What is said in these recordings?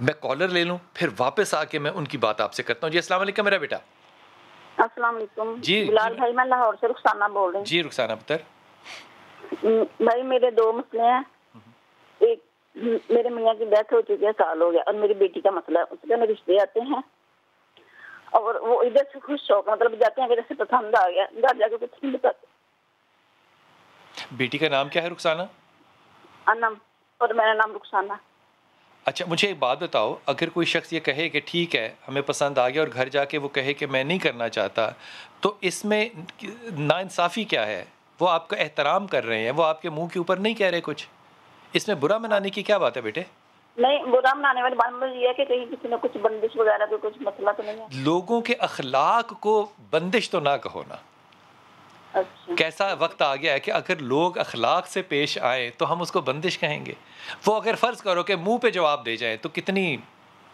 میں کالر لے لوں پھر واپس آ کے میں ان کی بات آپ سے کرتا ہوں. جی السلام علیکم میرا بیٹا. السلام علیکم. جی بلال بھائی میں لاہور سے رخسانہ بول رہی ہوں. جی رخسانہ پتر. بھائی میرے دو مسئلے ہیں. ایک میرے میاں کی ڈیتھ ہو چکی ہے, سال ہو گیا, اور میری بیٹی کا مسئلہ ہے. اس کے رشتے آتے ہیں اور وہ ادھر سے خوش ہو مطلب جاتے ہیں کہ جیسے پسند آ گیا, گھر جا کے کچھ نہیں بتاتے. بیٹی کا نام کیا ہے رخسانہ؟ انم, اور میرا نام رخسانہ. اچھا مجھے ایک بات بتاؤ, اگر کوئی شخص یہ کہے کہ ٹھیک ہے ہمیں پسند آ گیا اور گھر جا کے وہ کہے کہ میں نہیں کرنا چاہتا, تو اس میں ناانصافی کیا ہے؟ وہ آپ کا احترام کر رہے ہیں, وہ آپ کے منہ کے اوپر نہیں کہہ رہے کچھ. اس میں برا منانے کی کیا بات ہے بیٹے؟ نہیں, برا منانے والی بات یہ ہے کہ کہیں کسی نے کچھ بندش وغیرہ پہ کچھ مسئلہ تو نہیں ہے. لوگوں کے اخلاق کو بندش تو نہ کہو نا. اچھا کیسا وقت آ گیا ہے کہ اگر لوگ اخلاق سے پیش آئیں تو ہم اس کو بندش کہیں گے. وہ اگر فرض کرو کہ منہ پہ جواب دے جائیں تو کتنی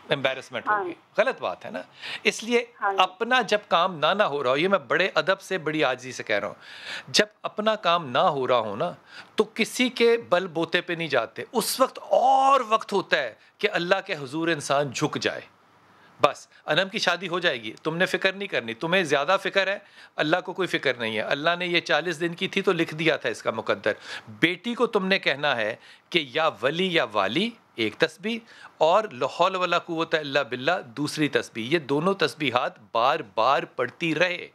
امبیرسمنٹ ہوگی. غلط بات ہے نا. اس لیے اپنا جب کام نہ ہو رہا ہو, یہ میں بڑے ادب سے بڑی عاجزی سے کہہ رہا ہوں, جب اپنا کام نہ ہو رہا ہو نا تو کسی کے بل بوتے پہ نہیں جاتے. اس وقت اور وقت ہوتا ہے کہ اللہ کے حضور انسان جھک جائے. بس انم کی شادی ہو جائے گی, تم نے فکر نہیں کرنی. تمہیں زیادہ فکر ہے, اللہ کو کوئی فکر نہیں ہے. اللہ نے یہ 40 دن کی تھی تو لکھ دیا تھا اس کا مقدر. بیٹی کو تم نے کہنا ہے کہ یا ولی یا والی ایک تسبیح, اور لا حول ولا قوت الا باللہ دوسری تسبیح. یہ دونوں تسبیحات بار بار پڑھتی رہے,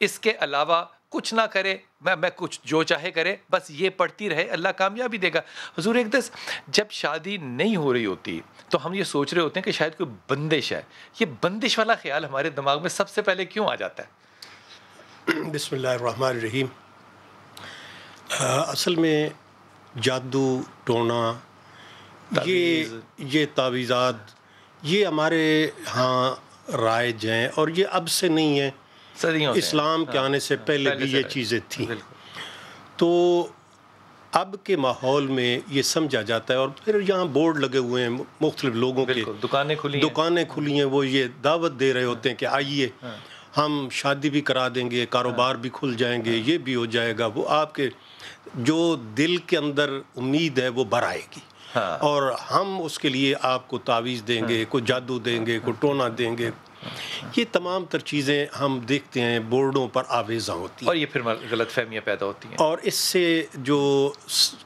اس کے علاوہ کچھ نہ کرے. میں کچھ جو چاہے کرے, بس یہ پڑھتی رہے, اللہ کامیابی دے گا. حضور ایک دس جب شادی نہیں ہو رہی ہوتی تو ہم یہ سوچ رہے ہوتے ہیں کہ شاید کوئی بندش ہے. یہ بندش والا خیال ہمارے دماغ میں سب سے پہلے کیوں آ جاتا ہے؟ بسم اللہ الرحمن الرحیم. اصل میں جادو ٹونا, یہ تعویذات یہ ہمارے ہاں رائج ہیں, اور یہ اب سے نہیں ہیں, صدیوں سے. اسلام کے آنے سے پہلے بھی یہ چیزیں تھیں. تو اب کے ماحول میں یہ سمجھا جاتا ہے, اور پھر یہاں بورڈ لگے ہوئے ہیں مختلف لوگوں کے, دکانیں کھلی ہیں, وہ یہ دعوت دے رہے ہوتے ہیں کہ آئیے ہم شادی بھی کرا دیں گے, کاروبار بھی کھل جائیں گے, یہ بھی ہو جائے گا. وہ آپ کے جو دل کے اندر امید ہے وہ بڑھائے گی, اور ہم اس کے لیے آپ کو تعویذ دیں گے, کوئی جادو دیں گے, کوئی ٹونا دیں گے. یہ تمام تر چیزیں ہم دیکھتے ہیں بورڈوں پر آویزاں ہوتی ہیں, اور یہ پھر غلط فہمیاں پیدا ہوتی ہیں. اور اس سے جو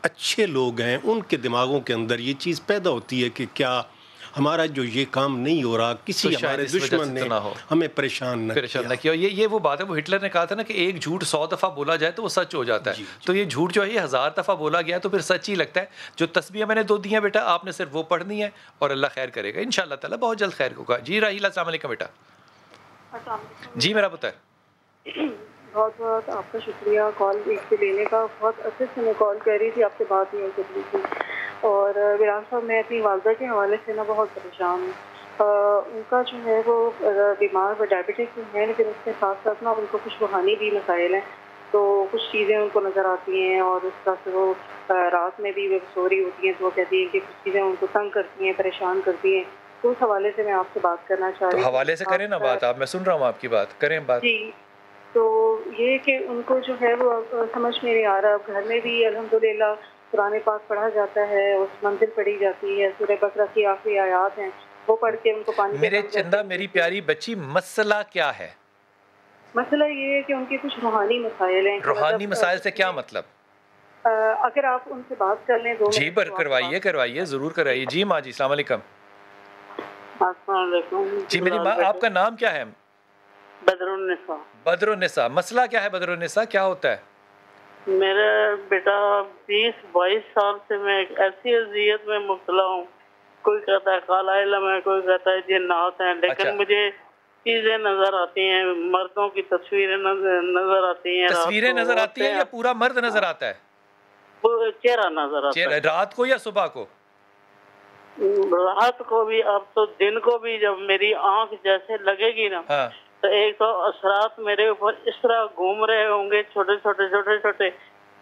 اچھے لوگ ہیں ان کے دماغوں کے اندر یہ چیز پیدا ہوتی ہے کہ کیا ہمارا جو یہ کام نہیں ہو رہا, کسی ہمارے دشمن نے ہمیں پریشان نہ کیا. یہ وہ بات ہے, وہ ہٹلر نے کہا تھا نا کہ ایک جھوٹ 100 دفعہ بولا جائے تو وہ سچ ہو جاتا ہے. تو یہ جھوٹ جو ہے یہ 1000 دفعہ بولا گیا تو پھر سچ ہی لگتا ہے. جو تسبیحیں میں نے 2 دی ہیں بیٹا, آپ نے صرف وہ پڑھنی ہے اور اللہ خیر کرے گا انشاءاللہ تعالیٰ, بہت جلد خیر ہوگا. جی راہیل السلام علیکم بیٹا. جی میرا پتر. بہت بہت آپ کا شکریہ کال ایک سے لینے کا. بہت اچھے سے میں کال کر رہی تھی, آپ سے بات نہیں ہو سکتی تھی. اور ویران صاحب میں اپنی والدہ کے حوالے سے نا بہت پریشان ہوں. ان کا جو ہے وہ بیمار ڈائبٹک ہیں, لیکن اس کے ساتھ ساتھ نا ان کو کچھ روحانی بھی مسائل ہیں. تو کچھ چیزیں ان کو نظر آتی ہیں, اور اس طرح سے وہ رات میں بھی وہ سو رہی ہوتی ہیں تو وہ کہتی ہیں کہ کچھ چیزیں ان کو تنگ کرتی ہیں, پریشان کرتی ہیں. تو اس حوالے سے میں آپ سے بات کرنا چاہ رہی ہوں. حوالے سے کریں نا بات, آپ, میں سن رہا ہوں آپ کی بات, کریں بات. جی, تو یہ کہ ان کو جو ہے وہ سمجھ میں نہیں آ رہا. گھر میں بھی الحمدللہ قرآن پاک پڑھا جاتا ہے, اس منزل پڑھی جاتی ہے, سورہ بقرہ کی آخری آیات ہیں وہ پڑھ کے ان کو پانی. میرے چندہ میری پیاری بچی, مسئلہ کیا ہے؟ مسئلہ یہ ہے کہ ان کے کچھ روحانی مسائل ہیں. روحانی مسائل سے کیا مطلب؟ اگر آپ ان سے بات کر لیں 2 جی کروائیے ضرور کروائیے. جی ماں جی السلام علیکم. السلام علیکم. جی میری ماں, آپ کا نام کیا ہے؟ بدر النساء. بدر النساء. مسئلہ کیا ہے بدر النساء, کیا ہوتا ہے؟ میرا بیٹا 20-22 سال سے میں ایک ایسی اذیت میں مبتلا ہوں. کوئی کہتا ہے کالا علم ہے, کوئی کہتا ہے جنات ہیں, لیکن مجھے چیزیں نظر آتی ہیں, مردوں کی تصویریں نظر آتی ہیں. تصویریں نظر آتی ہیں یا پورا مرد نظر آتا ہے؟ چہرہ نظر آتا ہے. رات کو یا صبح کو؟ رات کو بھی. اب تو دن کو بھی جب میری آنکھ جیسے لگے گی نا, تو ایک تو اثرات میرے اوپر اس طرح گھوم رہے ہوں گے چھوٹے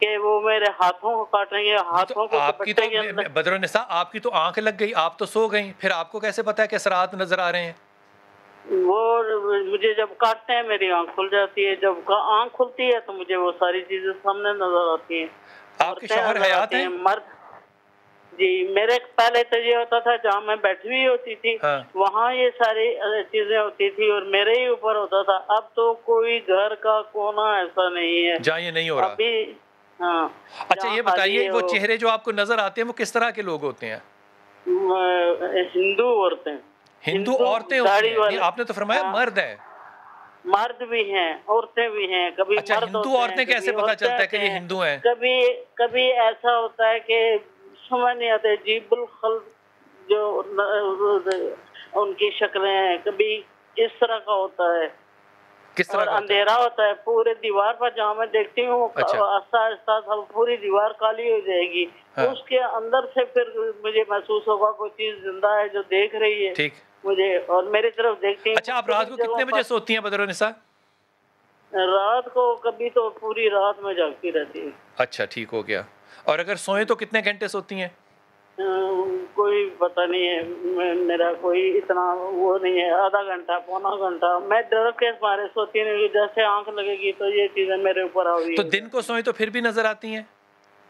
کہ وہ میرے ہاتھوں کو کاٹیں گے, ہاتھوں کو پٹیں گے. بدر النساء آپ کی تو آنکھ لگ گئی, آپ تو سو گئیں, پھر آپ کو کیسے پتا ہے کہ اثرات نظر آ رہے ہیں؟ وہ مجھے جب کاٹتے ہیں میری آنکھ کھل جاتی ہے, جب آنکھ کھلتی ہے تو مجھے وہ ساری چیزیں سامنے نظر آتی ہیں. آپ کے شوہر حیات ہیں؟ مرد جی میرے پہلے تو یہ ہوتا تھا جہاں میں بیٹھی ہوئی ہوتی تھی ہاں وہاں یہ ساری چیزیں ہوتی تھی اور میرے ہی اوپر ہوتا تھا. اب تو کوئی گھر کا کونا ایسا نہیں ہے جہاں یہ نہیں ہو رہا. ابھی. ہاں اچھا یہ بتائیے وہ چہرے جو آپ کو نظر آتے ہیں وہ کس طرح کے لوگ ہوتے ہیں؟ ہندو عورتیں. ہندو عورتیں ہوتی ہیں؟ نہیں آپ نے تو فرمایا مرد ہیں. مرد بھی ہیں عورتیں بھی ہیں. کبھی اچھا مرد ہندو ہوتے عورتیں ہیں کیسے پتا چلتا ہے کہ یہ ہندو ہیں؟ کبھی ایسا ہوتا ہے کہ سمجھ نہیں آتے جیب الخلق جو ان کی شکلیں ہیں کبھی اس طرح کا ہوتا ہے. کس طرح اور اندھیرا ہوتا ہے پورے دیوار پر جہاں میں دیکھتی ہوں آہستہ آہستہ پوری دیوار کالی ہو جائے گی. اس کے اندر سے پھر مجھے محسوس ہوگا کوئی چیز زندہ ہے جو دیکھ رہی ہے ٹھیک مجھے اور میری طرف دیکھتی ہے. اچھا آپ رات کو کتنے بجے سوتی ہیں بدرالنساء؟ رات کو کبھی تو پوری رات میں جاگتی رہتی ہے. اچھا ٹھیک ہو گیا. اور اگر سوئیں تو کتنے گھنٹے سوتی ہیں؟ کوئی پتہ نہیں ہے میرا کوئی اتنا وہ نہیں ہے. آدھا گھنٹہ پونا گھنٹہ. میں ڈر کے مارے سوتی نہیں جیسے آنکھ لگے گی تو یہ چیزیں میرے اوپر آ رہی. تو دن کو سوئیں تو پھر بھی نظر آتی ہیں؟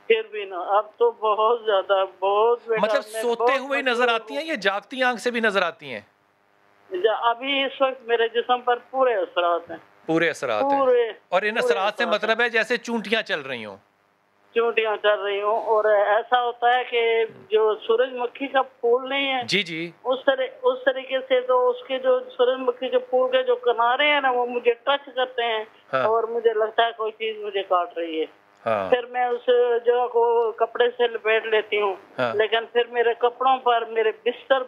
پھر بھی نا اب تو بہت زیادہ بہت. مطلب سوتے ہوئے نظر آتی ہیں یا جاگتی آنکھ سے بھی نظر آتی ہیں؟ ابھی اس وقت میرے جسم پر پورے اثرات ہیں. پورے اثرات ہیں. اور ان اثرات سے مطلب ہے جیسے چونٹیاں چل رہی ہوں. چونٹیاں چل رہی ہوں. اور ایسا ہوتا ہے کہ جو سورج مکھی کا پھول نہیں ہے جی جی اس طریقے سے تو اس کے جو سورج مکھی کے پھول کے جو کنارے ہیں نا وہ مجھے ٹچ کرتے ہیں اور مجھے لگتا ہے کوئی چیز مجھے کاٹ رہی ہے. پھر میں اس جگہ کو کپڑے سے لپیٹ لیتی ہوں. لیکن پھر میرے کپڑوں پر میرے بستر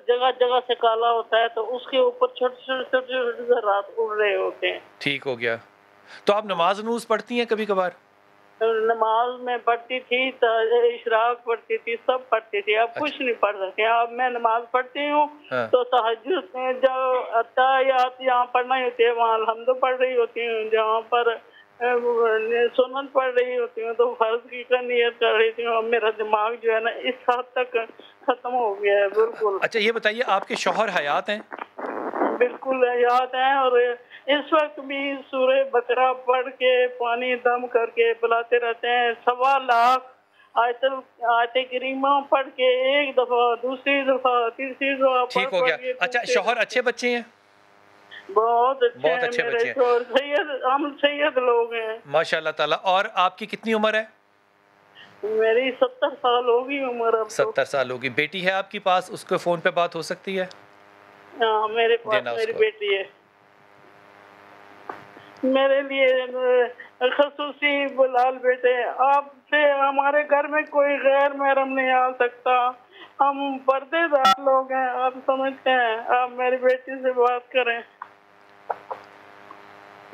جگہ جگہ سے کالا ہوتا ہے تو اس کے اوپر چھوٹے چھوٹے رات اڑ رہے ہوتے ہیں. ٹھیک ہو گیا. تو آپ نماز نوز پڑھتی ہیں کبھی کبھار؟ نماز میں پڑھتی تھی اشراق پڑھتی تھی سب پڑھتی تھی. اب کچھ نہیں پڑھ سکتے. اب میں نماز پڑھتی ہوں تو تہجد میں جو اتحیات یہاں پڑھنا ہوتی ہے وہاں الحمد پڑھ رہی ہوتی ہوں. جہاں پر سنت پڑھ رہی ہوتی ہوں تو فرض کی نیت کر رہی تھی. اور میرا دماغ جو ہے نا اس حد تک ختم ہو گیا ہے بالکل. اچھا یہ بتائیے آپ کے شوہر حیات ہیں؟ بالکل حیات ہیں. اور اس وقت بھی سورہ بقرہ پڑھ کے پانی دم کر کے بلاتے رہتے ہیں. 1.25 لاکھ آیت کریمہ پڑھ کے ایک دفعہ دوسری دفعہ تیسری دفعہ. ٹھیک ہو گیا. اچھا شوہر اچھے بچے ہیں؟ بہت اچھے بچے ہیں. ہم سید لوگ ہیں ماشاء اللہ تعالیٰ. اور آپ کی کتنی عمر ہے؟ میری 70 سال ہوگی عمر. 70 سال ہوگی. بیٹی ہے آپ کے پاس؟ اس کے فون پہ بات ہو سکتی ہے؟ ہاں میرے پاس میری بیٹی ہے. میرے لیے خصوصی بلال بیٹے آپ سے ہمارے گھر میں کوئی غیر محرم نہیں آ سکتا. ہم پردے دار لوگ ہیں آپ سمجھتے ہیں. آپ میری بیٹی سے بات کریں.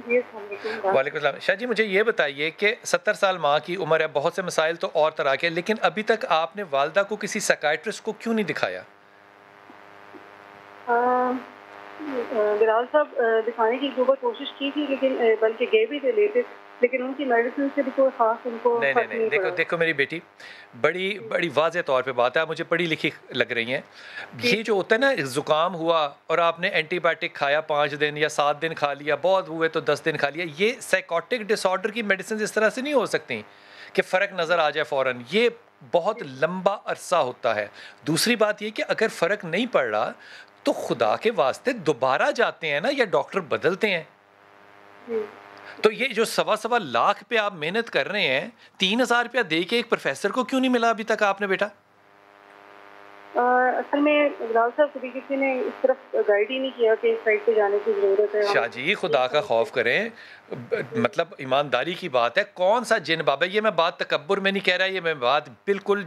وعلیکم السلام. شاہ جی مجھے یہ بتائیے کہ 70 سال ماں کی عمر ہے. بہت سے مسائل تو اور طرح کے لیکن ابھی تک آپ نے والدہ کو کسی سائیکائٹرسٹ کو کیوں نہیں دکھایا؟ بلال صاحب دکھانے کی جو کوشش کی تھی لیکن بلکہ گئے بھی تھے لیتے لیکن ان کی میڈیسن سے بھی کوئی خاص ان کو نہیں. دیکھو میری بیٹی بڑی واضح طور پہ بات ہے. مجھے پڑھی لکھی لگ رہی ہیں. یہ جو ہوتا ہے نا زکام ہوا اور آپ نے اینٹی بایوٹک کھایا 5 دن یا 7 دن کھا لیا, بہت ہوئے تو 10 دن کھا لیا, یہ سائیکوٹک ڈس آرڈر کی میڈیسن اس طرح سے نہیں ہو سکتی کہ فرق نظر آ جائے فوراً. یہ بہت لمبا عرصہ ہوتا ہے. دوسری بات یہ کہ اگر فرق نہیں پڑ رہا تو خدا کے واسطے دوبارہ جاتے ہیں نا یا ڈاکٹر بدلتے ہیں. تو یہ جو 1.25 لاکھ پہ آپ محنت کر رہے ہیں 3,000 روپیہ دے کے ایک پروفیسر کو کیوں نہیں ملا ابھی تک آپ نے بیٹا؟ اصل میں بلال صاحب کبھی کسی نے اس طرف گائیڈ ہی نہیں کیا کہ اس سائڈ پہ جانے کی ضرورت ہے. شاہ جی خدا کا خوف کریں. مطلب ایمانداری کی بات ہے. کون سا جن بابا, یہ میں بات تکبر میں نہیں کہہ رہا, یہ میں بات بالکل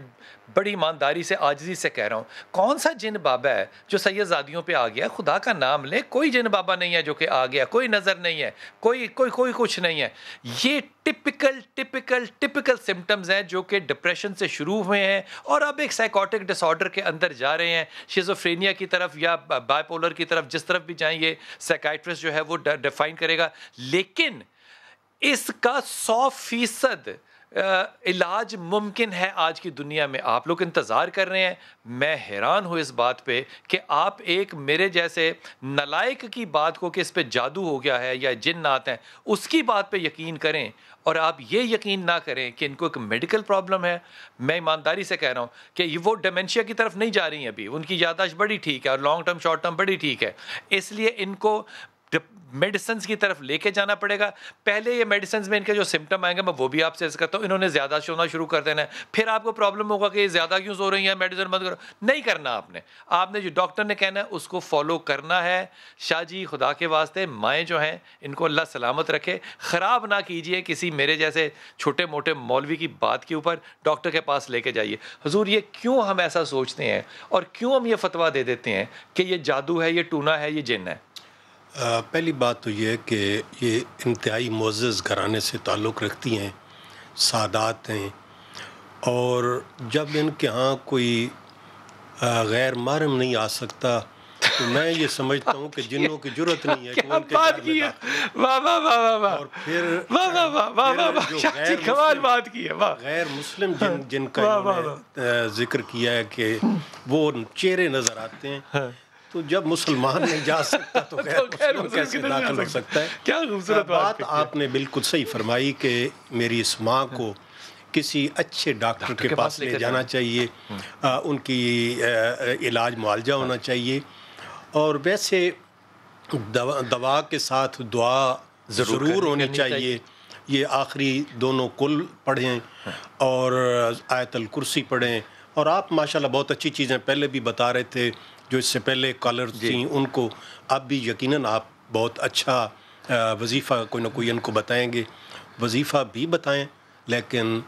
بڑی ایمانداری سے عاجزی سے کہہ رہا ہوں. کون سا جن بابا ہے جو سید زادیوں پہ آ گیا؟ خدا کا نام لے. کوئی جن بابا نہیں ہے جو کہ آ گیا. کوئی نظر نہیں ہے. کوئی کچھ نہیں ہے. یہ ٹپکل سمٹمز ہیں جو کہ ڈپریشن سے شروع ہوئے ہیں اور اب ایک سائیکوٹک ڈس آرڈر کے اندر جا رہے ہیں, شیزوفرینیا کی طرف یا بائی پولر کی طرف. جس طرف بھی جائیں یہ سائیکائٹرسٹ جو ہے وہ ڈیفائن کرے گا. لیکن اس کا 100% علاج ممکن ہے آج کی دنیا میں. آپ لوگ انتظار کر رہے ہیں. میں حیران ہوں اس بات پہ کہ آپ ایک میرے جیسے نالائق کی بات کو کہ اس پہ جادو ہو گیا ہے یا جنات ہیں اس کی بات پہ یقین کریں اور آپ یہ یقین نہ کریں کہ ان کو ایک میڈیکل پرابلم ہے. میں ایمانداری سے کہہ رہا ہوں کہ وہ ڈیمنشیا کی طرف نہیں جا رہی ہیں ابھی. ان کی یادداشت بڑی ٹھیک ہے اور لانگ ٹرم شارٹ ٹرم بڑی ٹھیک ہے. اس لیے ان کو میڈیسنز کی طرف لے کے جانا پڑے گا. پہلے یہ میڈیسنز میں ان کے جو سمٹم آئیں گے میں وہ بھی آپ سے عرض کرتا ہوں. انہوں نے زیادہ سونا شروع کر دینا ہے, پھر آپ کو پرابلم ہوگا کہ یہ زیادہ کیوں سو رہی ہیں, میڈیسن بند کرو. نہیں کرنا آپ نے جو ڈاکٹر نے کہنا ہے اس کو فالو کرنا ہے. شاہ جی خدا کے واسطے مائیں جو ہیں ان کو اللہ سلامت رکھے. خراب نہ کیجئے کسی میرے جیسے چھوٹے موٹے مولوی کی بات کے اوپر. ڈاکٹر کے پاس لے کے جائیے. حضور یہ کیوں ہم ایسا سوچتے ہیں اور کیوں ہم یہ فتویٰ دے دیتے ہیں کہ یہ جادو ہے, یہ ٹونا ہے, یہ جن ہے؟ پہلی بات تو یہ ہے کہ یہ انتہائی معزز گھرانے سے تعلق رکھتی ہیں, سادات ہیں, اور جب ان کے ہاں کوئی غیر محرم نہیں آ سکتا تو میں یہ سمجھتا ہوں کہ جنوں کی جرت نہیں ہے کہ ان کے گھر میں داخل. واہ واہ واہ واہ واہ. اور پھر کمال بات کی ہے. واہ. غیر مسلم جن کا انہوں نے ذکر کیا ہے کہ وہ چہرے نظر آتے ہیں, تو جب مسلمان نہیں جا سکتا تو غیر مسلم کیسے داخل ہو سکتا ہے؟ کیا خوبصورت بات آپ نے بالکل صحیح فرمائی کہ میری اس ماں کو کسی اچھے ڈاکٹر کے پاس لے جانا چاہیے, ان کی علاج معالجہ ہونا چاہیے, اور ویسے دوا کے ساتھ دعا ضرور ہونی چاہیے. یہ آخری دونوں کل پڑھیں اور آیت الکرسی پڑھیں. اور آپ ماشاءاللہ بہت اچھی چیزیں پہلے بھی بتا رہے تھے, جو اس سے پہلے کالر تھیں ان کو اب بھی یقیناً آپ بہت اچھا وظیفہ کوئی نہ کوئی ان کو بتائیں گے. وظیفہ بھی بتائیں لیکن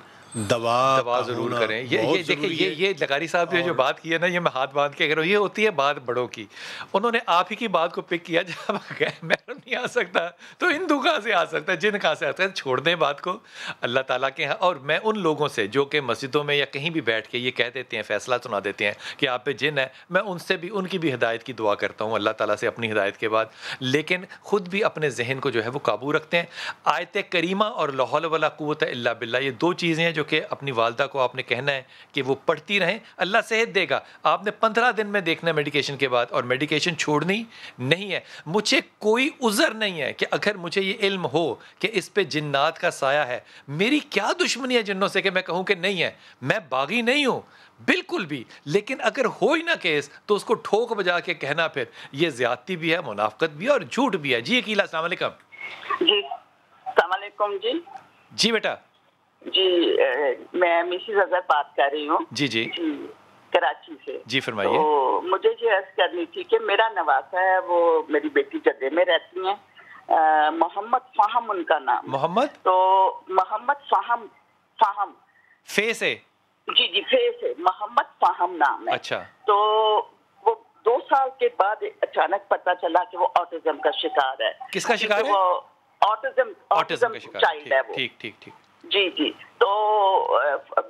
دوا ضرور کریں. یہ دیکھیں, یہ لغاری صاحب نے جو بات کی ہے نا, یہ میں ہاتھ باندھ کے کہہ رہا ہوں, یہ ہوتی ہے بات بڑوں کی. انہوں نے آپ ہی کی بات کو پک کیا, جب محرم نہیں آ سکتا تو ہندو کہاں سے آ سکتا ہے, جن کہاں سے آتا ہے. چھوڑ دیں بات کو اللہ تعالیٰ کے. اور میں ان لوگوں سے جو کہ مسجدوں میں یا کہیں بھی بیٹھ کے یہ کہہ دیتے ہیں, فیصلہ سنا دیتے ہیں کہ آپ پہ جن ہے, میں ان سے بھی ان کی بھی ہدایت کی دعا کرتا ہوں اللہ تعالیٰ سے اپنی ہدایت کے بعد. لیکن خود بھی اپنے ذہن کو جو ہے وہ قابو رکھتے ہیں. آیت کریمہ اور لا حول ولا قوت الا باللہ, یہ دو چیزیں ہیں جو کہ اپنی والدہ کو آپ نے کہنا ہے کہ وہ پڑھتی رہیں. اللہ صحت دے گا. آپ نے 15 دن میں دیکھنا ہے میڈیکیشن کے بعد, اور میڈیکیشن چھوڑنی نہیں ہے. مجھے کوئی عذر نہیں ہے کہ اگر مجھے یہ علم ہو کہ اس پہ جنات کا سایہ ہے, میری کیا دشمنی ہے جنوں سے کہ میں کہوں کہ نہیں ہے. میں باغی نہیں ہوں بالکل بھی, لیکن اگر ہو ہی نہ کیس تو اس کو ٹھوک بجا کے کہنا پھر یہ زیادتی بھی ہے, منافقت بھی ہے اور جھوٹ بھی ہے. جی عقیلہ السلام علیکم. جی السلام علیکم. جی بیٹا. جی میں مسز اظہر بات کر رہی ہوں. جی جی کراچی سے. جی فرمائیے. تو مجھے یہ عرض کرنی تھی کہ میرا نواسا ہے, وہ میری بیٹی جدے میں رہتی ہیں, محمد فاہم ان کا نام. محمد تو محمد فاہم فے سے. جی فے سے محمد فاہم نام ہے. اچھا. تو وہ 2 سال کے بعد اچانک پتہ چلا کہ وہ آٹزم کا شکار ہے. کس کا شکار ہے؟ آٹزم کا شکار چائلڈ ہے وہ. ٹھیک. جی. تو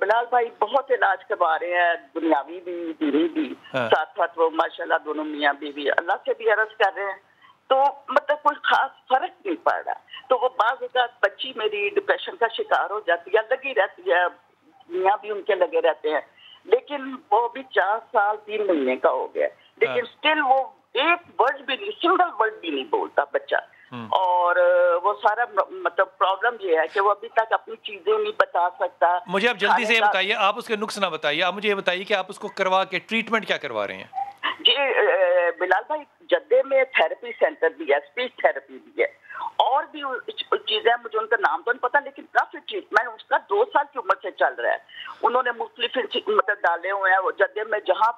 بلال بھائی بہت علاج کروا رہے ہیں, دنیاوی بھی دینی بھی, ساتھ وہ ماشاءاللہ دونوں میاں بیوی اللہ سے بھی عرض کر رہے ہیں. تو مطلب کوئی خاص فرق نہیں پڑ رہا. تو وہ بعض اوقات بچی میری ڈپریشن کا شکار ہو جاتی ہے, لگی رہتی ہے, میاں بھی ان کے لگے رہتے ہیں, لیکن وہ بھی 4 سال 3 مہینے کا ہو گیا, لیکن سٹل وہ ایک ورڈ بھی نہیں, سنگل ورڈ بھی نہیں بولتا بچہ. اور وہ سارا مطلب پرابلم یہ ہے کہ وہ ابھی تک اپنی چیزیں نہیں بتا سکتا. مجھے آپ جلدی سے یہ بتائیے, آپ اس کے نقص نہ بتائیے, آپ مجھے یہ بتائیے کہ آپ اس کو کروا کے ٹریٹمنٹ کیا کروا رہے ہیں؟ جی بلال بھائی جدے میں تھراپی سینٹر بھی ہے, اسپیچ تھراپی بھی ہے, اور بھی چیزیں, مجھے ان کا نام تو نہیں پتا, لیکن کافی ٹریٹمنٹ اس کا 2 سال کی عمر سے چل رہا ہے. انہوں نے مختلف مطلب ڈالے ہوئے ہیں وہ جدے میں, جہاں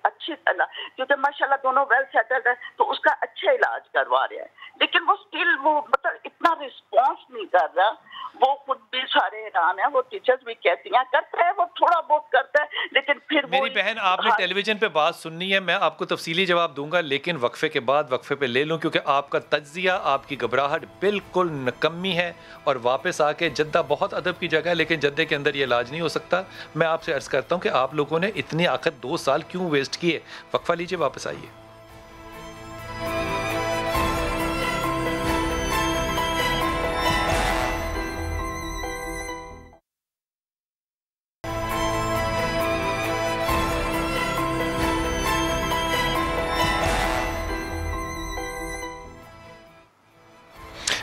اچھی کیونکہ ماشاءاللہ دونوں ویل سیٹلڈ ہیں, تو اس کا اچھا علاج کروا رہے ہیں. لیکن وہ اسٹل وہ مطلب اتنا رسپانس نہیں کر رہا. وہ خود بھی سارے حیران ہیں, وہ ٹیچرز بھی کہتی ہیں کرتے ہیں, وہ تھوڑا بہت کرتا ہے, لیکن پھر میری بہن آپ نے ٹیلی ویژن پہ بات سننی ہے, میں آپ کو تفصیلی جواب دوں گا, لیکن وقفے کے بعد وقفے پہ لے لوں, کیونکہ آپ کا تجزیہ, آپ کی گھبراہٹ بالکل نکمی ہے, اور واپس آ کے جدہ بہت ادب کی جگہ ہے, لیکن جدے کے اندر یہ علاج نہیں ہو سکتا. میں آپ سے عرض کرتا ہوں کہ آپ لوگوں نے اتنی آخر 2 سال کیوں ویسٹ کیے. وقفہ لیجیے, واپس آئیے.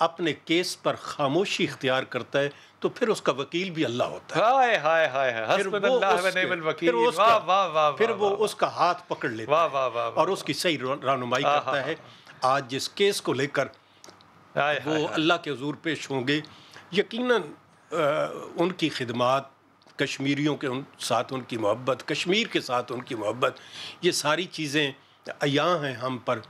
اپنے کیس پر خاموشی اختیار کرتا ہے تو پھر اس کا وکیل بھی اللہ ہوتا ہے. ہائے ہائے ہائے حسبنا اللہ و نعم الوکیل. واہ واہ واہ. پھر وہ اس کا ہاتھ پکڑ لیتا ہے اور اس کی صحیح رہنمائی کرتا ہے. آج جس کیس کو لے کر وہ اللہ کے حضور پیش ہوں گے, یقیناً ان کی خدمات, کشمیریوں کے ساتھ ان کی محبت, کشمیر کے ساتھ ان کی محبت, یہ ساری چیزیں عیاں ہیں ہم پر,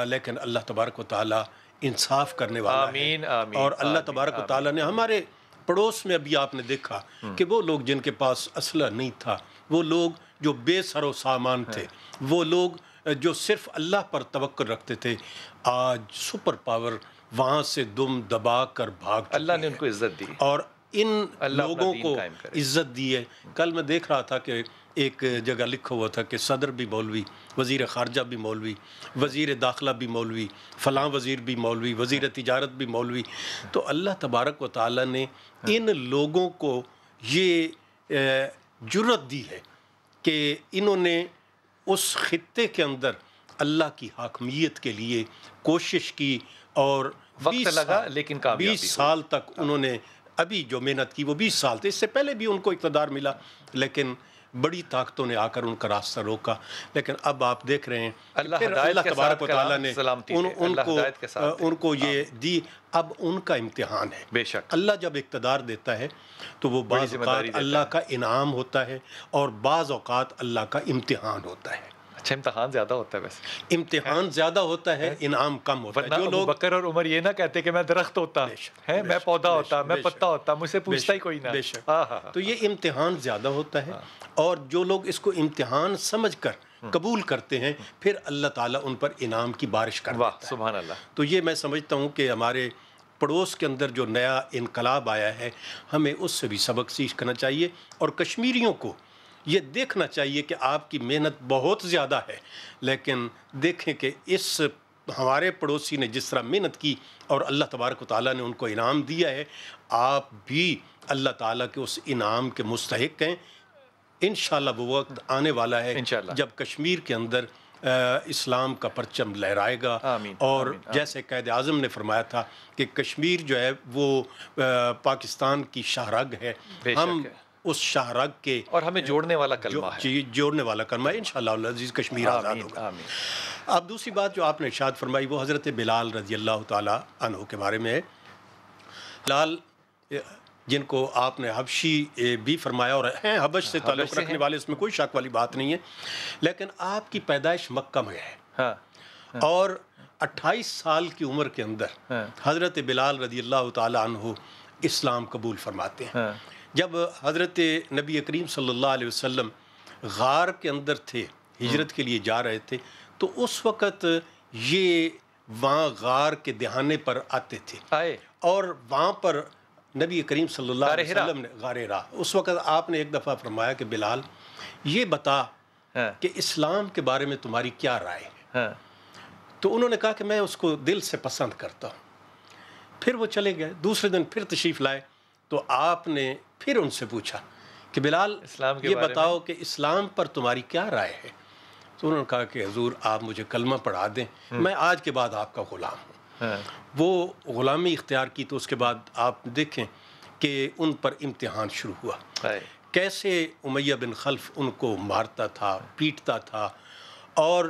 لیکن اللہ تبارک و تعالیٰ انصاف کرنے والا آمین ہے. آمین. اور اللہ تبارک و تعالیٰ نے ہمارے پڑوس میں ابھی آپ نے دیکھا کہ وہ لوگ جن کے پاس اسلحہ نہیں تھا, وہ لوگ جو بے سر و سامان تھے, وہ لوگ جو صرف اللہ پر توکل رکھتے تھے, آج سپر پاور وہاں سے دم دبا کر بھاگ چکے. اللہ نے ان کو عزت دی اور ان لوگوں کو عزت دی ہے. کل میں دیکھ رہا تھا کہ ایک جگہ لکھا ہوا تھا کہ صدر بھی مولوی, وزیر خارجہ بھی مولوی, وزیر داخلہ بھی مولوی, فلاں وزیر بھی مولوی, وزیر تجارت بھی مولوی. تو اللہ تبارک و تعالیٰ نے ان لوگوں کو یہ جرأت دی ہے کہ انہوں نے اس خطے کے اندر اللہ کی حاکمیت کے لیے کوشش کی, اور وقت لگا لیکن کامیابی 20 سال تک انہوں نے ابھی جو محنت کی وہ 20 سال تھے. اس سے پہلے بھی ان کو اقتدار ملا, لیکن بڑی طاقتوں نے آ کر ان کا راستہ روکا. لیکن اب آپ دیکھ رہے ہیں اللہ تبارک و تعالیٰ نے ان کو یہ دی. اب ان کا امتحان ہے. بے شک اللہ جب اقتدار دیتا ہے تو وہ بعض اوقات اللہ کا انعام ہوتا ہے اور بعض اوقات اللہ کا امتحان ہوتا ہے. اچھا, امتحان زیادہ ہوتا ہے ویسے, امتحان زیادہ ہوتا ہے, انعام کم ہوتا ہے. جو لوگ بکر اور عمر یہ نہ کہتے کہ میں درخت ہوتا ہے, میں پودا ہوتا, میں پتا ہوتا, مجھ سے پوچھتا ہی کوئی نہ. بے شک. تو یہ امتحان زیادہ ہوتا ہے, اور جو لوگ اس کو امتحان سمجھ کر قبول کرتے ہیں پھر اللہ تعالیٰ ان پر انعام کی بارش کر دیتا ہے. سبحان اللہ. تو یہ میں سمجھتا ہوں کہ ہمارے پڑوس کے اندر جو نیا انقلاب آیا ہے, ہمیں اس سے بھی سبق سیکھ کرنا چاہیے, اور کشمیریوں کو یہ دیکھنا چاہیے کہ آپ کی محنت بہت زیادہ ہے, لیکن دیکھیں کہ اس ہمارے پڑوسی نے جس طرح محنت کی اور اللہ تبارک و تعالیٰ نے ان کو انعام دیا ہے, آپ بھی اللہ تعالیٰ کے اس انعام کے مستحق ہیں. انشاءاللہ وہ وقت آنے والا ہے جب کشمیر کے اندر اسلام کا پرچم لہرائے گا. اور جیسے قائد اعظم نے فرمایا تھا کہ کشمیر جو ہے وہ پاکستان کی شاہرگ ہے, ہم اس شاہرگ کے, اور ہمیں جوڑنے والا کلمہ ہے, جوڑنے والا کلمہ ہے. انشاءاللہ العزیز کشمیر آزاد ہوگا. اب دوسری بات جو آپ نے ارشاد فرمائی وہ حضرت بلال رضی اللہ تعالیٰ عنہ کے بارے میں ہے. بلال جن کو آپ نے حبشی بھی فرمایا اور ہیں حبش سے تعلق رکھنے والے, اس میں کوئی شک والی بات نہیں ہے, لیکن آپ کی پیدائش مکہ میں ہے, اور 28 سال کی عمر کے اندر حضرت بلال رضی اللہ تعالیٰ عنہ اسلام قبول فرماتے ہیں. جب حضرت نبی کریم صلی اللہ علیہ وسلم غار کے اندر تھے, ہجرت کے لیے جا رہے تھے, تو اس وقت یہ وہاں غار کے دہانے پر آتے تھے, اور وہاں پر نبی کریم صلی اللہ علیہ وسلم نے غار ہرا, اس وقت آپ نے ایک دفعہ فرمایا کہ بلال یہ بتا کہ اسلام کے بارے میں تمہاری کیا رائے ہے. تو انہوں نے کہا کہ میں اس کو دل سے پسند کرتا ہوں. پھر وہ چلے گئے. دوسرے دن پھر تشریف لائے تو آپ نے پھر ان سے پوچھا کہ بلال یہ بتاؤ کہ اسلام پر تمہاری کیا رائے ہے. تو انہوں نے کہا کہ حضور آپ مجھے کلمہ پڑھا دیں, میں آج کے بعد آپ کا غلام ہوں. وہ غلامی اختیار کی. تو اس کے بعد آپ دیکھیں کہ ان پر امتحان شروع ہوا, کیسے امیہ بن خلف ان کو مارتا تھا, پیٹتا تھا, اور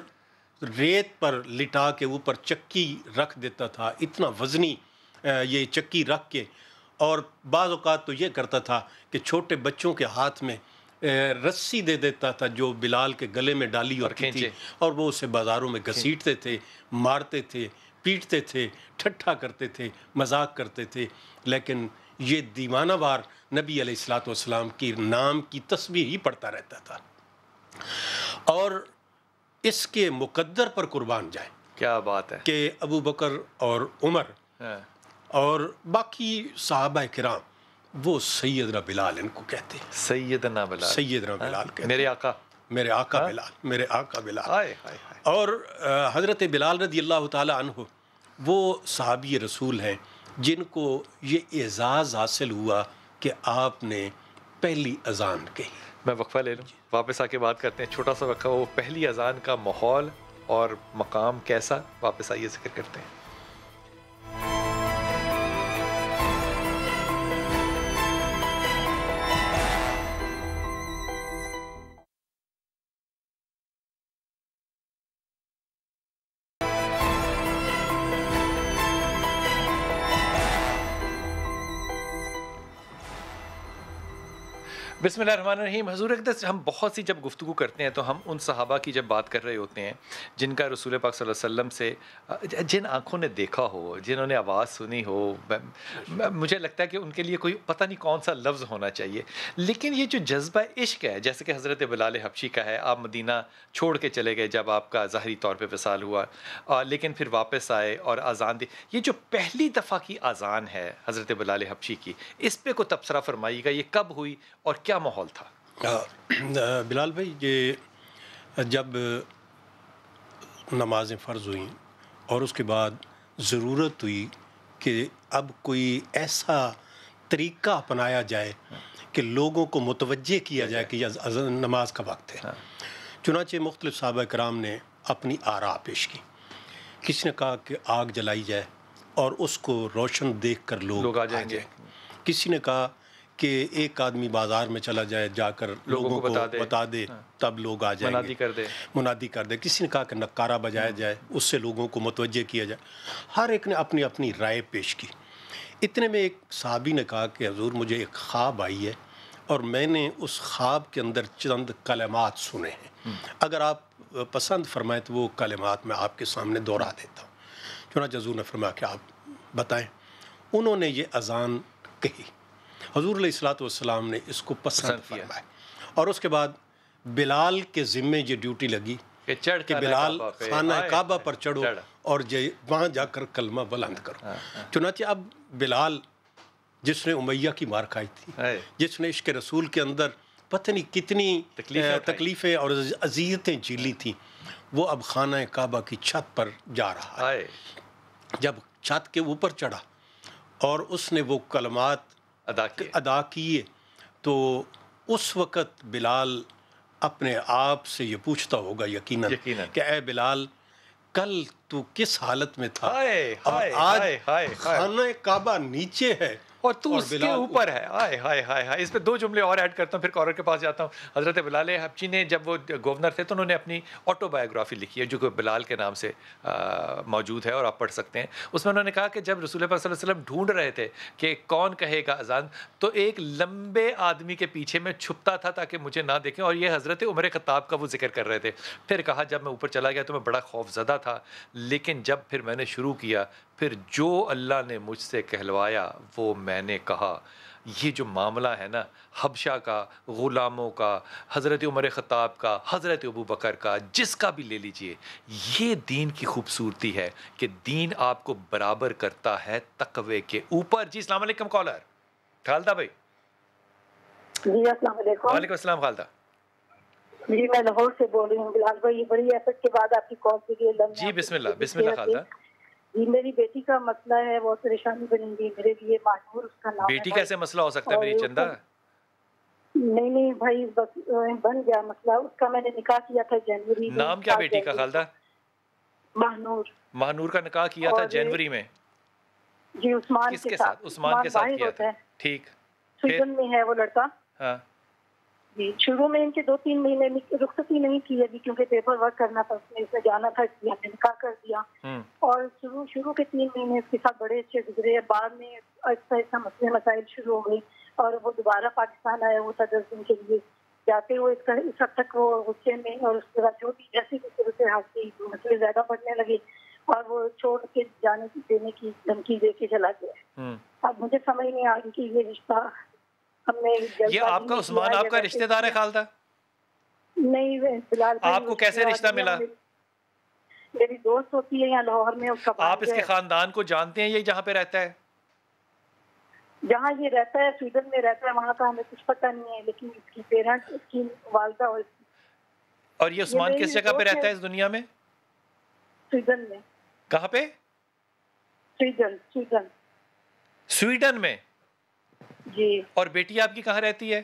ریت پر لٹا کے اوپر چکی رکھ دیتا تھا, اتنا وزنی یہ چکی رکھ کے, اور بعض اوقات تو یہ کرتا تھا کہ چھوٹے بچوں کے ہاتھ میں رسی دے دیتا تھا جو بلال کے گلے میں ڈالی ہوتی تھی, اور وہ اسے بازاروں میں گھسیٹتے تھے, مارتے تھے, پیٹتے تھے, ٹھٹھا کرتے تھے, مذاق کرتے تھے. لیکن یہ دیوانہ وار نبی علیہ الصلوۃ والسلام کی نام کی تسبیح ہی پڑھتا رہتا تھا, اور اس کے مقدر پر قربان جائیں. کیا بات ہے کہ ابو بکر اور عمر اور باقی صحابہ کرام وہ سیدنا بلال ان کو کہتے ہیں. سیدنا بلال, سیدنا بلال کہتے ہیں. میرے آقا, میرے آقا بلال, میرے آقا بلال. اور حضرت بلال رضی اللہ تعالی عنہ وہ صحابی رسول ہیں جن کو یہ اعزاز حاصل ہوا کہ آپ نے پہلی اذان کہی. میں وقفہ لے لوں, واپس آ کے بات کرتے ہیں. چھوٹا سا وقفہ, وہ پہلی اذان کا ماحول اور مقام کیسا, واپس آئیے ذکر کرتے ہیں. بسم اللہ الرحمن الرحیم. حضور اقدس ہم بہت سی جب گفتگو کرتے ہیں تو ہم ان صحابہ کی جب بات کر رہے ہوتے ہیں جن کا رسول پاک صلی اللہ علیہ وسلم سے جن آنکھوں نے دیکھا ہو, جنہوں نے آواز سنی ہو, مجھے لگتا ہے کہ ان کے لیے کوئی پتہ نہیں کون سا لفظ ہونا چاہیے. لیکن یہ جو جذبہ عشق ہے, جیسے کہ حضرت بلال حبشی کا ہے, آپ مدینہ چھوڑ کے چلے گئے جب آپ کا ظاہری طور پہ وصال ہوا, لیکن پھر واپس آئے اور اذان دی. یہ جو پہلی دفعہ کی اذان ہے حضرت بلال حبشی کی, اس پہ کوئی تبصرہ فرمائیے گا, یہ کب ہوئی اور کیا ماحول تھا؟ بلال بھائی, یہ جب نمازیں فرض ہوئیں اور اس کے بعد ضرورت ہوئی کہ اب کوئی ایسا طریقہ اپنایا جائے کہ لوگوں کو متوجہ کیا جائے کہ یہ نماز کا وقت ہے, چنانچہ مختلف صحابہ کرام نے اپنی آراء پیش کی. کسی نے کہا کہ آگ جلائی جائے اور اس کو روشن دیکھ کر لوگ آ جائیں. کسی نے کہا کہ ایک آدمی بازار میں چلا جائے, جا کر لوگوں کو بتا دے, تب لوگ آ جائیں گے, منادی کر دے. کسی نے کہا کہ نقارہ بجایا جائے, اس سے لوگوں کو متوجہ کیا جائے. ہر ایک نے اپنی اپنی رائے پیش کی. اتنے میں ایک صحابی نے کہا کہ حضور مجھے ایک خواب آئی ہے اور میں نے اس خواب کے اندر چند کلمات سنے ہیں, اگر آپ پسند فرمائیں تو وہ کلمات میں آپ کے سامنے دہرا دیتا ہوں. چنانچہ حضور نے فرمایا کہ آپ بتائیں. انہوں نے یہ اذان کہی, حضور علیہ الصلوۃ والسلام نے اس کو پسند فرمایا, اور اس کے بعد بلال کے ذمے یہ ڈیوٹی لگی کہ بلال خانہ کعبہ پر چڑھو اور وہاں جا کر کلمہ بلند کرو. چنانچہ اب بلال جس نے امیہ کی مار کھائی تھی, جس نے عشق رسول کے اندر پتہ نہیں کتنی تکلیفیں اور اذیتیں جھیلی تھیں, وہ اب خانہ کعبہ کی چھت پر جا رہا ہے. جب چھت کے اوپر چڑھا اور اس نے وہ کلمات ادا کیے تو اس وقت بلال اپنے آپ سے یہ پوچھتا ہوگا یقیناً کہ اے بلال, کل تو کس حالت میں تھا اور آج خانہ کعبہ نیچے ہے اور تو اس کے اوپر ہے. آئے ہائے ہائے ہائے. اس پہ دو جملے اور ایڈ کرتا ہوں, پھر کورر کے پاس جاتا ہوں. حضرت بلال حبشی نے جب وہ گورنر تھے تو انہوں نے اپنی آٹو بایوگرافی لکھی ہے جو کہ بلال کے نام سے موجود ہے اور آپ پڑھ سکتے ہیں. اس میں انہوں نے کہا کہ جب رسول پاک صلی اللہ علیہ وسلم ڈھونڈ رہے تھے کہ کون کہے گا اذان, تو ایک لمبے آدمی کے پیچھے میں چھپتا تھا تاکہ مجھے نہ دیکھیں, اور یہ حضرت عمر خطاب کا وہ ذکر کر رہے تھے. پھر کہا جب میں اوپر چلا گیا تو میں بڑا خوف زدہ تھا, لیکن جب پھر میں نے شروع کیا, پھر جو اللہ نے مجھ سے کہلوایا وہ میں نے کہا. یہ جو معاملہ ہے نا حبشہ کا, غلاموں کا, حضرت عمر خطاب کا, حضرت ابو بکر کا, جس کا بھی لے لیجئے, یہ دین کی خوبصورتی ہے کہ دین آپ کو برابر کرتا ہے تقوی کے اوپر. جی السلام علیکم کالر خالدہ بھائی. جی السلام علیکم. وعلیکم السلام خالدہ. جی میں لاہور سے بول رہی ہوں. بلال بھائی, یہ بڑی ایفرٹ کے بعد آپ کی کال کے لیے. جی بسم اللہ, بسم اللہ خالدہ. جی میری بیٹی کا مسئلہ ہے, بہت پریشانی بنی گی میرے لیے. مانور اس کا نام ہے. بیٹی کیسے مسئلہ ہو سکتا ہے میری چندہ؟ نہیں بھائی, بس بن گیا مسئلہ. اس کا میں نے نکاح کیا تھا جنوری. نام کیا بیٹی کا خالدہ؟ مانور. مانور کا نکاح کیا تھا جنوری میں؟ جی عثمان کے ساتھ. عثمان کے ساتھ کیا تھا, ٹھیک. سویڈن میں ہے وہ لڑکا. ہاں جی شروع میں ان کے 2-3 مہینے رخصتی نہیں کی ابھی, کیونکہ پیپر ورک کرنا تھا, اس میں جانا تھا, اس لیے ہم نے نکاح کر دیا. اور شروع کے 3 مہینے اس کے ساتھ بڑے اچھے گزرے. بعد میں ایسا مسئلے مسائل شروع ہو گئے اور وہ دوبارہ پاکستان آیا وہ تھا 10 دن کے لیے. جاتے ہوئے اس حد تک وہ غصے میں, اور اس کے بعد جو بھی جیسی بھی صورتحال تھی مسئلے زیادہ بڑھنے لگے اور وہ چھوڑ کے جانے کی دینے کی دھمکی دے کے چلا گیا. اب مجھے سمجھ نہیں آ رہی کہ یہ رشتہ یہ آپ کا عثمان آپ کا رشتہ دار ہے خالدہ؟ نہیں بلال, آپ کو کیسے رشتہ ملا؟ میری دوست ہوتی ہے یہاں لاہور میں. آپ اس کے خاندان کو جانتے ہیں, یہ جہاں پہ رہتا ہے؟ جہاں یہ رہتا ہے سویڈن میں رہتا ہے, وہاں کا ہمیں کچھ پتہ نہیں ہے, لیکن اس کی پیرنٹ, اس کی والدہ اور یہ عثمان کس جگہ پہ رہتا ہے اس دنیا میں؟ سویڈن میں. کہاں پہ؟ سویڈن میں. جی. اور بیٹی آپ کی کہاں رہتی ہے؟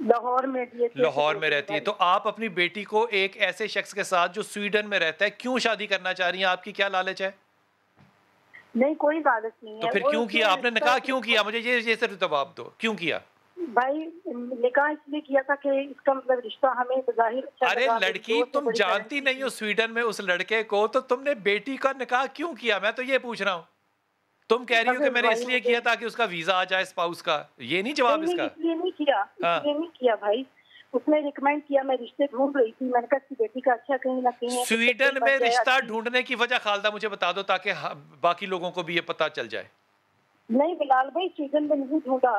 لاہور میں. لاہور میں رہتی ہے. تو آپ اپنی بیٹی کو ایک ایسے شخص کے ساتھ جو سویڈن میں رہتا ہے کیوں شادی کرنا چاہ رہی ہیں؟ آپ کی کیا لالچ ہے؟ نہیں کوئی لالچ نہیں ہے. تو پھر کیوں کیا آپ نے نکاح؟ کیوں کیا؟ مجھے یہ صرف جواب دو, کیوں کیا؟ بھائی نکاح اس لیے کیا تھا کہ اس کا مطلب رشتہ ہمیں بظاہر. ارے لڑکی تم جانتی نہیں ہو سویڈن میں اس لڑکے کو, تو تم نے بیٹی کا نکاح کیوں کیا؟ میں تو یہ پوچھ رہا ہوں. تم کہہ رہی ہو کہ میں نے اس لیے کیا تاکہ اس کا ویزا آ جائے اسپاؤس کا، یہ نہیں جواب اس کا؟ اس لیے نہیں کیا بھائی، اس نے ریکمینڈ کیا، میں رشتے ڈھونڈ رہی تھی، میں نے کہا کہ بیٹی کا اچھا کہیں نہ کہیں سویڈن میں رشتہ ڈھونڈنے کی وجہ خالدہ مجھے بتا دو تاکہ باقی لوگوں کو بھی یہ پتہ چل جائے۔ نہیں بلال بھائی، سویڈن میں نہیں ڈھونڈا،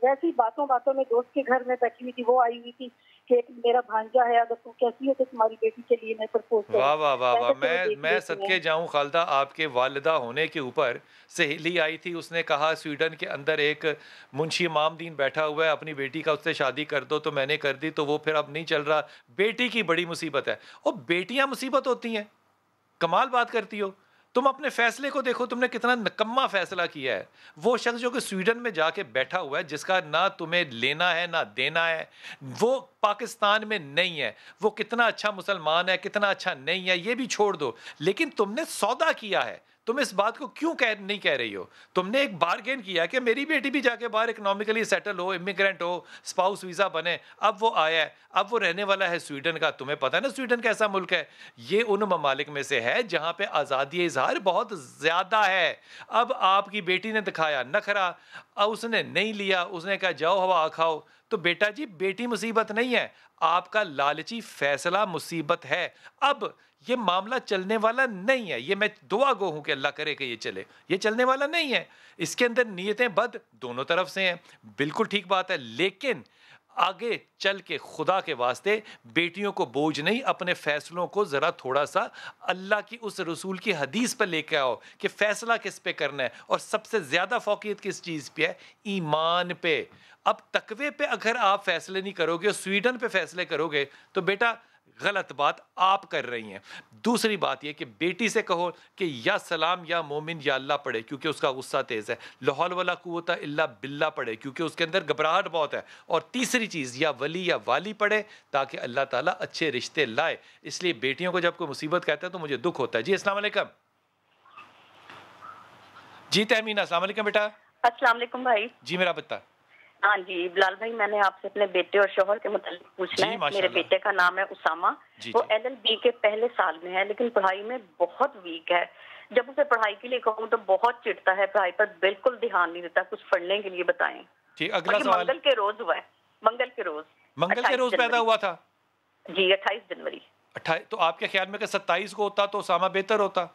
ویسے ہی باتوں میں دوست کے گھر میں بیٹھی ہوئی تھی، وہ آئی ہوئی تھی کہ میرا بھانجا ہے، اگر تم کیسی ہو تو تمہاری بیٹی کے لیے میں پرپوز کروں۔ واہ واہ واہ واہ، میں صدقے جاؤں خالدہ، آپ کے والدہ ہونے کے اوپر سہیلی آئی تھی، اس نے کہا سویڈن کے اندر ایک منشی امام دین بیٹھا ہوا ہے، اپنی بیٹی کا اس سے شادی کر دو، تو میں نے کر دی، تو وہ پھر اب نہیں چل رہا، بیٹی کی بڑی مصیبت ہے۔ اور بیٹیاں مصیبت ہوتی ہیں، کمال بات کرتی ہو تم۔ اپنے فیصلے کو دیکھو، تم نے کتنا نکما فیصلہ کیا ہے۔ وہ شخص جو کہ سویڈن میں جا کے بیٹھا ہوا ہے، جس کا نہ تمہیں لینا ہے نہ دینا ہے، وہ پاکستان میں نہیں ہے، وہ کتنا اچھا مسلمان ہے، کتنا اچھا نہیں ہے، یہ بھی چھوڑ دو، لیکن تم نے سودا کیا ہے۔ تم اس بات کو کیوں نہیں کہہ رہی ہو؟ تم نے ایک بارگین کیا کہ میری بیٹی بھی جا کے باہر اکنامکلی سیٹل ہو، امیگرینٹ ہو، اسپاؤس ویزا بنے۔ اب وہ آیا ہے، اب وہ رہنے والا ہے سویڈن کا۔ تمہیں پتہ ہے نا سویڈن کیسا ملک ہے؟ یہ ان ممالک میں سے ہے جہاں پہ آزادی اظہار بہت زیادہ ہے۔ اب آپ کی بیٹی نے دکھایا نخرا، اس نے نہیں لیا، اس نے کہا جاؤ ہوا کھاؤ، تو بیٹا جی بیٹی مصیبت نہیں ہے، آپ کا لالچی فیصلہ مصیبت ہے۔ اب یہ معاملہ چلنے والا نہیں ہے، یہ میں دعا گو ہوں کہ اللہ کرے کہ یہ چلے، یہ چلنے والا نہیں ہے۔ اس کے اندر نیتیں بد دونوں طرف سے ہیں، بالکل ٹھیک بات ہے، لیکن آگے چل کے خدا کے واسطے بیٹیوں کو بوجھ نہیں، اپنے فیصلوں کو ذرا تھوڑا سا اللہ کی اس رسول کی حدیث پہ لے کے آؤ کہ فیصلہ کس پہ کرنا ہے، اور سب سے زیادہ فوقیت کس چیز پہ ہے؟ ایمان پہ۔ اب تقوی پہ اگر آپ فیصلے نہیں کرو گے اور سویڈن پہ فیصلے کرو گے تو بیٹا غلط بات آپ کر رہی ہیں۔ دوسری بات یہ کہ بیٹی سے کہو کہ یا سلام یا مومن یا اللہ پڑھے کیونکہ اس کا غصہ تیز ہے، لا حول ولا قوت الا باللہ پڑھے کیونکہ اس کے اندر گھبراہٹ بہت ہے، اور تیسری چیز یا ولی یا والی پڑھے تاکہ اللہ تعالیٰ اچھے رشتے لائے۔ اس لیے بیٹیوں کو جب کوئی مصیبت کہتا ہے تو مجھے دکھ ہوتا ہے۔ جی السلام علیکم۔ جی تہمینہ السلام علیکم بیٹا۔ السلام علیکم بھائی۔ جی میرا بتا۔ ہاں جی بلال بھائی، میں نے آپ سے اپنے بیٹے اور شوہر کے متعلق پوچھنا ہے۔ میرے بیٹے کا نام ہے اسامہ، وہ LLB کے پہلے سال میں ہے، لیکن پڑھائی میں بہت ویک ہے۔ جب اسے پڑھائی کے لیے کہوں تو بہت چڑھتا ہے، پڑھائی پر بالکل دھیان نہیں دیتا۔ کچھ پڑھنے کے لیے بتائیں۔ ٹھیک، اگلا سوال۔ منگل کے روز ہوا ہے، منگل کے روز پیدا ہوا تھا؟ جی 28 جنوری۔ تو آپ کے خیال میں کہ 27 کو ہوتا تو اسامہ بہتر ہوتا؟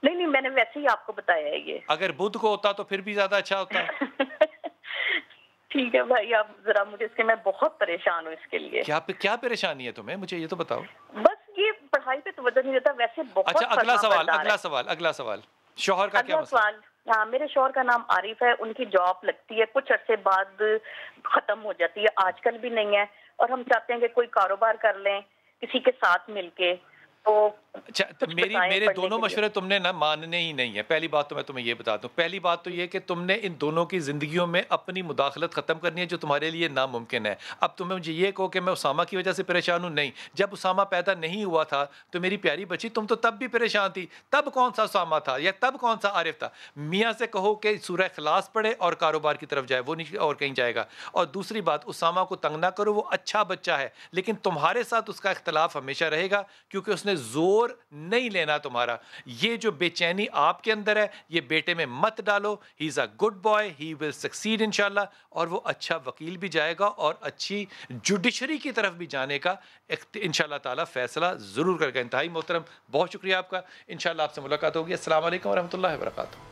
نہیں، میں نے ویسے ہی آپ کو بتایا ہے یہ۔ اگر بدھ کو ہوتا تو پھر بھی زیادہ اچھا ہوتا۔ ٹھیک ہے بھائی، آپ ذرا مجھے اس کے، میں بہت پریشان ہوں اس کے لیے۔ کیا پریشانی ہے تمہیں؟ مجھے یہ تو بتاؤ۔ بس یہ پڑھائی پہ توجہ نہیں دیتا، ویسے بہت۔ اچھا اگلا سوال، شوہر کا کیا مسئلہ؟ ہاں، میرے شوہر کا نام عارف ہے، ان کی جاب لگتی ہے، کچھ عرصے بعد ختم ہو جاتی ہے، آج کل بھی نہیں ہے، اور ہم چاہتے ہیں کہ کوئی کاروبار کر لیں کسی کے ساتھ مل کے۔ تو اچھا، میرے دونوں مشورے تم نے نہ ماننے ہی نہیں ہے۔ پہلی بات تو میں تمہیں یہ بتا دوں، پہلی بات تو یہ کہ تم نے ان دونوں کی زندگیوں میں اپنی مداخلت ختم کرنی ہے جو تمہارے لیے ناممکن ہے۔ اب تمہیں مجھے یہ کہو کہ میں اسامہ کی وجہ سے پریشان ہوں، نہیں، جب اسامہ پیدا نہیں ہوا تھا تو میری پیاری بچی تم تو تب بھی پریشان تھی، تب کون سا اسامہ تھا یا تب کون سا عارف تھا؟ میاں سے کہو کہ سورہ اخلاص پڑھے اور کاروبار کی طرف جائے، وہ نہیں اور کہیں جائے گا۔ اور دوسری بات، اسامہ کو تنگ نہ کرو، وہ اچھا بچہ ہے، لیکن تمہارے ساتھ اس کا اختلاف ہمیشہ رہے گا کیونکہ اس نے زور نہیں لینا تمہارا۔ یہ جو بے چینی آپ کے اندر ہے یہ بیٹے میں مت ڈالو۔ He is a good boy, he will succeed انشاءاللہ، اور وہ اچھا وکیل بھی جائے گا اور اچھی جوڈیشری کی طرف بھی جانے کا انشاءاللہ تعالیٰ فیصلہ ضرور کرے گا۔ انتہائی محترم، بہت شکریہ آپ کا، انشاءاللہ آپ سے ملاقات ہوگی۔ السلام علیکم ورحمۃ اللہ وبرکاتہ۔